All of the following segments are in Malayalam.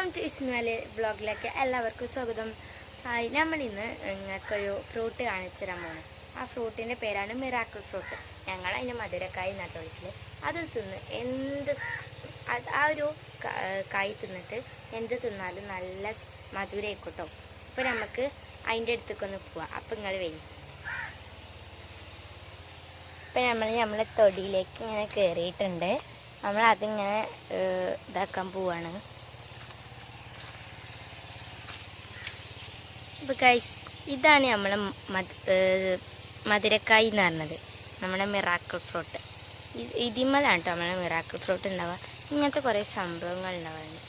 വെൽക്കം ടു ഇസ്മാലി വ്ളോഗിലേക്ക് എല്ലാവർക്കും സ്വാഗതം. നമ്മളിന്ന് നിങ്ങൾക്കൊരു ഫ്രൂട്ട് കാണിച്ചു തരാൻ പോകുന്നത്. ആ ഫ്രൂട്ടിൻ്റെ പേരാണ് മിറാക്കിൾ ഫ്രൂട്ട്. ഞങ്ങൾ അതിന് മധുരക്കായ് നട്ട് വിളിക്കൽ. അത് തിന്ന് ആ ഒരു കായ് തിന്നിട്ട് എന്ത് തിന്നാലും നല്ല മധുരമായിക്കോട്ടോ. അപ്പോൾ നമുക്ക് അതിൻ്റെ അടുത്തേക്കൊന്ന് പോവാം. അപ്പം നിങ്ങൾ വരും. ഇപ്പം നമ്മളെ തൊടിയിലേക്ക് ഇങ്ങനെ കയറിയിട്ടുണ്ട്. നമ്മളതിങ്ങനെ ഇതാക്കാൻ പോവാണ്. അപ്പോൾ ഗൈസ്, ഇതാണ് നമ്മളെ മധുരക്കായ് എന്ന് പറഞ്ഞത്, നമ്മുടെ മിറാക്കിൾ ഫ്രൂട്ട്. ഇതിന്മേലാണ് കേട്ടോ നമ്മളെ മിറാക്കിൾ ഫ്രൂട്ട് ഉണ്ടാവുക. ഇങ്ങനത്തെ കുറേ സംഭവങ്ങൾ ഉണ്ടാവാറുണ്ട്.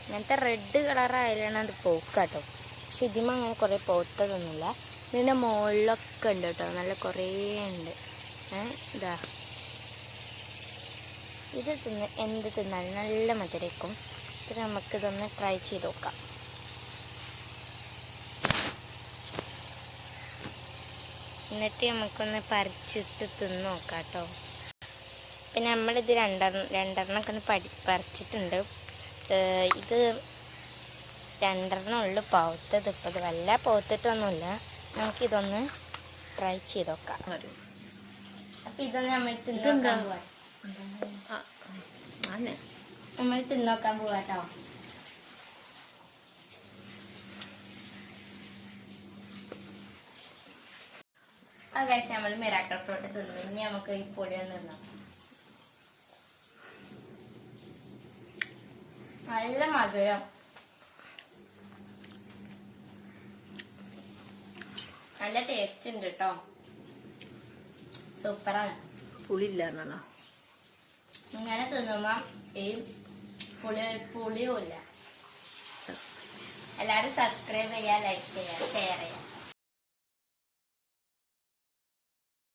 ഇങ്ങനത്തെ റെഡ് കളറായാലാണ് അത് പോക്കുക കേട്ടോ. പക്ഷെ ഇതിന്മേൽ അങ്ങനെ കുറേ പോത്തതൊന്നുമില്ല. ഇതിൻ്റെ മുകളിലൊക്കെ ഉണ്ട് കേട്ടോ, നല്ല കുറേ ഉണ്ട്. ഇതാ, ഇത് എന്ത് തിന്നാലും നല്ല മധുരക്കും. ഇത് നമുക്കിതൊന്ന് ട്രൈ ചെയ്ത് നോക്കാം. എന്നിട്ട് നമുക്കൊന്ന് പറിച്ചിട്ട് തിന്ന് നോക്കാം കേട്ടോ. പിന്നെ നമ്മളിത് രണ്ടെണ്ണമൊക്കെ ഒന്ന് പറിച്ചിട്ടുണ്ട്. ഇത് രണ്ടെണ്ണം ഉള്ളു പൗത്തത്. ഇപ്പം ഇത് വല്ല പൗത്തിട്ടൊന്നുമില്ല. നമുക്കിതൊന്ന് ട്രൈ ചെയ്ത് നോക്കാം. അപ്പം ഇതൊന്ന് നമ്മൾ തിന്നോക്കാൻ പോവാം. നമ്മൾ തിന്നോക്കാൻ പോവാട്ടോ. കഴിച്ച് നമ്മൾ മിറാക്കിൾ ഫ്രൂട്ട് തിന്നു. ഇനി നമുക്ക് ഈ പൊടി ഒന്ന് തിന്നാം. നല്ല മധുരം, നല്ല ടേസ്റ്റ് ഉണ്ട് കേട്ടോ. സൂപ്പറാണ്. പുളിയില്ല. ഇങ്ങനെ തിന്നുമ്പോ ഈ പുളിയും ഇല്ല. എല്ലാരും സബ്സ്ക്രൈബ് ചെയ്യാ, ലൈക്ക് ചെയ്യാ, ഷെയർ ചെയ്യാം.